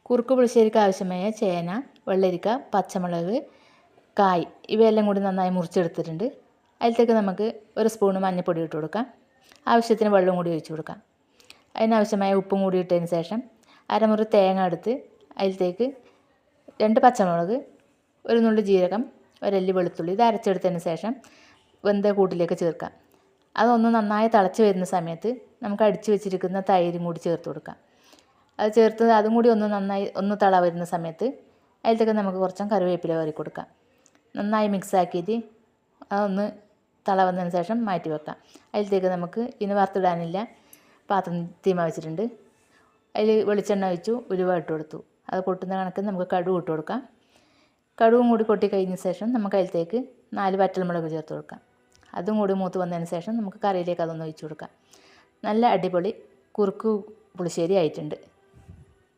കുറുക്ക് പുളിശ്ശേരിക്ക് ആവശ്യമായ ചേന, വെള്ളരിക്ക, പച്ചമുളക്, കായ് ഇവയെല്ലാം കൂടി നന്നായി മുറിച്ചെടുത്തിട്ടുണ്ട്. അതിലേക്ക് നമുക്ക് 1 സ്പൂണ് മഞ്ഞൾപ്പൊടി ഇട്ട് കൊടുക്കാം. ആവശ്യത്തിന് വെള്ളം കൂടി ഒഴിച്ച് കൊടുക്കാം. അതിനാവശ്യമായ ഉപ്പും കൂടി ഇട്ടതിന് ശേഷം അരമുറി തേങ്ങ എടുത്ത് അതിലേക്ക് 2 പച്ചമുളക്, 1 നുള്ളി ജീരകം, 1 അല്ലി വെളുത്തുള്ളി ഇത് അരച്ചെടുത്തതിന് ശേഷം വെന്ത കൂട്ടിലേക്ക് ചേർക്കാം. അതൊന്ന് നന്നായി തിളച്ച് വരുന്ന സമയത്ത് നമുക്ക് അടിച്ചു വെച്ചിരിക്കുന്ന തൈരും കൂടി ചേർത്ത് കൊടുക്കാം. അത് ചേർത്ത് അതും കൂടി നന്നായി തിള വരുന്ന സമയത്ത് അതിലേക്ക് നമുക്ക് കുറച്ച് കറിവേപ്പില വരി കൊടുക്കാം. നന്നായി മിക്സാക്കിയിട്ട് അതൊന്ന് തിള വന്നതിന് ശേഷം മാറ്റി വെക്കാം. അതിലേക്ക് നമുക്ക് ഇനി വറുത്തിടാനില്ല പാത്രം തീമ വെച്ചിട്ടുണ്ട്. അതിൽ വെളിച്ചെണ്ണ ഒഴിച്ചു, ഉലുവ ഇട്ട് കൊടുത്തു. അത് പൊട്ടുന്ന കണക്കിന് നമുക്ക് കടുക് ഇട്ട് കൊടുക്കാം. കടുകും കൂടി പൊട്ടി കഴിഞ്ഞ ശേഷം നമുക്ക് അതിലേക്ക് 4 വറ്റൽമുളക് ചേർത്ത് കൊടുക്കാം. അതും കൂടി മൂത്ത് വന്നതിന് ശേഷം നമുക്ക് കറിയിലേക്ക് അതൊന്ന് ഒഴിച്ചു കൊടുക്കാം. നല്ല അടിപൊളി കുറുക്ക് പുളിശ്ശേരി ആയിട്ടുണ്ട്.